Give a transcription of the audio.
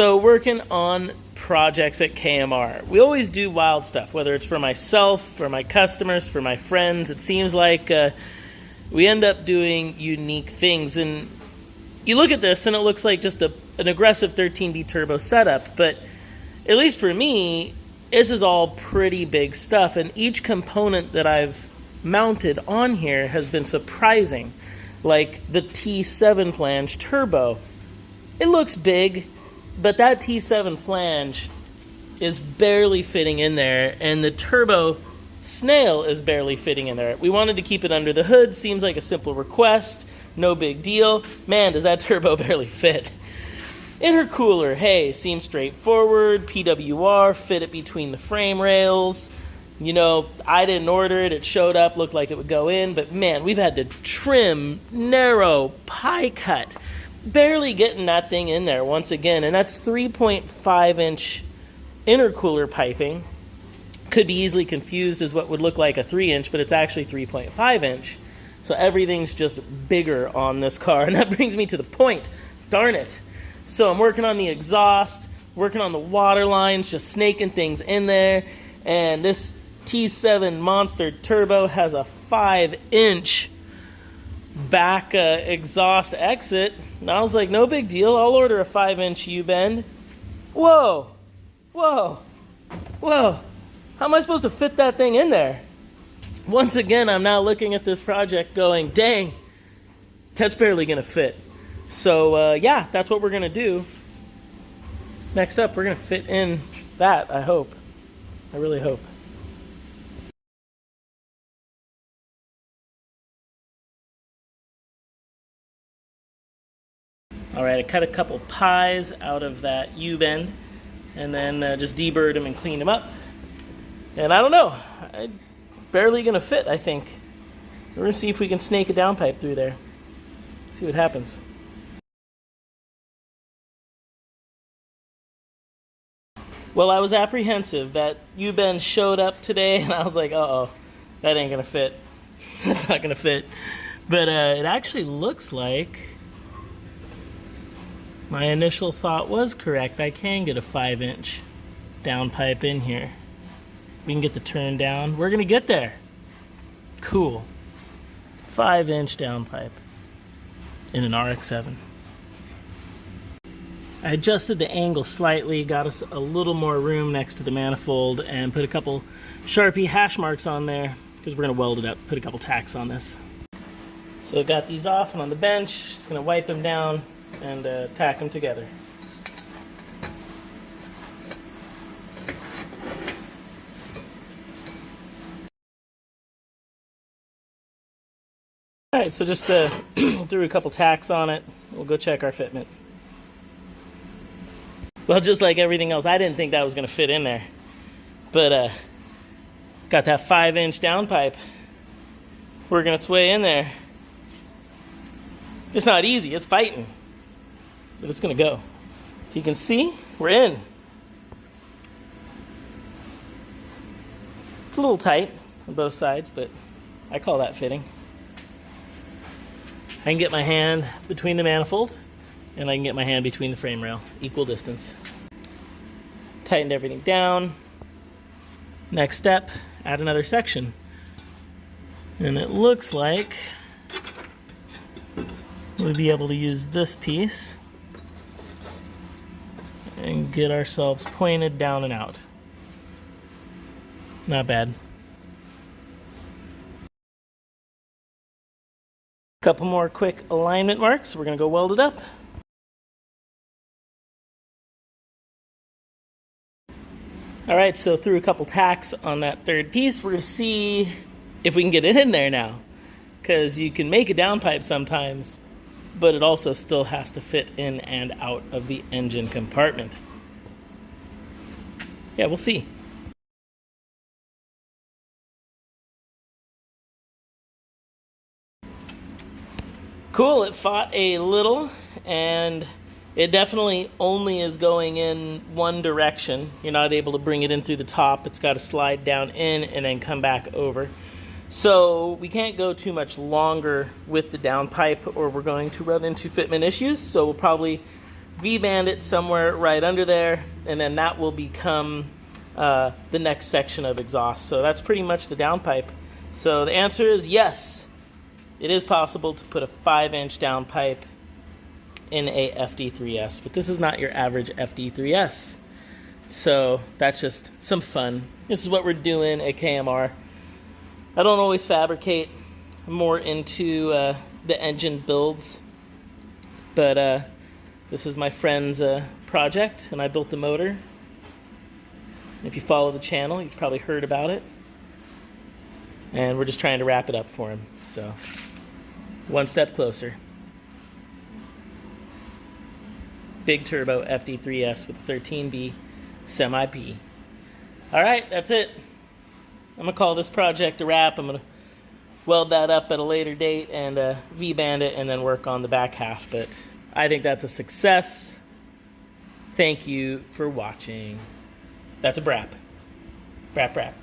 So working on projects at KMR, we always do wild stuff, whether it's for myself, for my customers, for my friends. It seems like we end up doing unique things. And you look at this and it looks like just an aggressive 13B turbo setup, but at least for me, this is all pretty big stuff, and each component that I've mounted on here has been surprising. Like the T7 flange turbo. It looks big, but that T7 flange is barely fitting in there, and the turbo snail is barely fitting in there. We wanted to keep it under the hood. Seems like a simple request. No big deal. Man, does that turbo barely fit. Intercooler, hey, seems straightforward. PWR, fit it between the frame rails. You know, I didn't order it. It showed up, looked like it would go in, but man, we've had to trim, narrow, pie cut. Barely getting that thing in there once again, and that's 3.5-inch intercooler piping. Could be easily confused as what would look like a 3-inch, but it's actually 3.5-inch. So everything's just bigger on this car, and that brings me to the point. Darn it. So I'm working on the exhaust, working on the water lines, just snaking things in there, and this T7 Monster Turbo has a 5-inch back exhaust exit. And I was like, no big deal, I'll order a 5-inch U-bend. Whoa, whoa, whoa. How am I supposed to fit that thing in there? Once again, I'm now looking at this project going, dang, that's barely gonna fit. So yeah, that's what we're gonna do. Next up, we're gonna fit in that, I hope. I really hope. All right, I cut a couple pies out of that U-bend and then just deburred them and cleaned them up. And I don't know, I'm barely gonna fit, I think. We're gonna see if we can snake a downpipe through there. See what happens. Well, I was apprehensive. That U-bend showed up today and I was like, uh-oh, that ain't gonna fit. That's not gonna fit. But it actually looks like my initial thought was correct. I can get a 5-inch downpipe in here. We can get the turn down. We're gonna get there. Cool. 5-inch downpipe in an RX7. I adjusted the angle slightly, got us a little more room next to the manifold, and put a couple Sharpie hash marks on there because we're gonna weld it up, put a couple tacks on this. So I got these off and on the bench, just gonna wipe them down and tack them together. Alright, so just threw a couple tacks on it. We'll go check our fitment. Well, just like everything else, I didn't think that was going to fit in there. But got that 5-inch downpipe working its way in there. It's not easy, it's fighting. But it's going to go. If you can see, we're in. It's a little tight on both sides, but I call that fitting. I can get my hand between the manifold, and I can get my hand between the frame rail, equal distance. Tightened everything down. Next step, add another section. And it looks like we'll be able to use this piece and get ourselves pointed down and out. Not bad. Couple more quick alignment marks. We're gonna go weld it up. All right, so threw a couple tacks on that third piece. We're gonna see if we can get it in there now, because you can make a downpipe sometimes, but it also still has to fit in and out of the engine compartment. Yeah, we'll see. Cool, it fought a little, and it definitely only is going in one direction. You're not able to bring it in through the top. It's got to slide down in and then come back over. So we can't go too much longer with the downpipe or we're going to run into fitment issues. So we'll probably V-band it somewhere right under there, and then that will become the next section of exhaust. So that's pretty much the downpipe. So the answer is yes, it is possible to put a 5-inch downpipe in a FD3S, but this is not your average FD3S. So that's just some fun. This is what we're doing at KMR. I don't always fabricate. I'm more into the engine builds, but this is my friend's project, and I built the motor. If you follow the channel, you've probably heard about it. And we're just trying to wrap it up for him. So, one step closer. Big Turbo FD3S with 13B semi-P. Alright, that's it. I'm going to call this project a wrap. I'm going to weld that up at a later date and V-band it and then work on the back half. But I think that's a success. Thank you for watching. That's a brap. Brap, brap.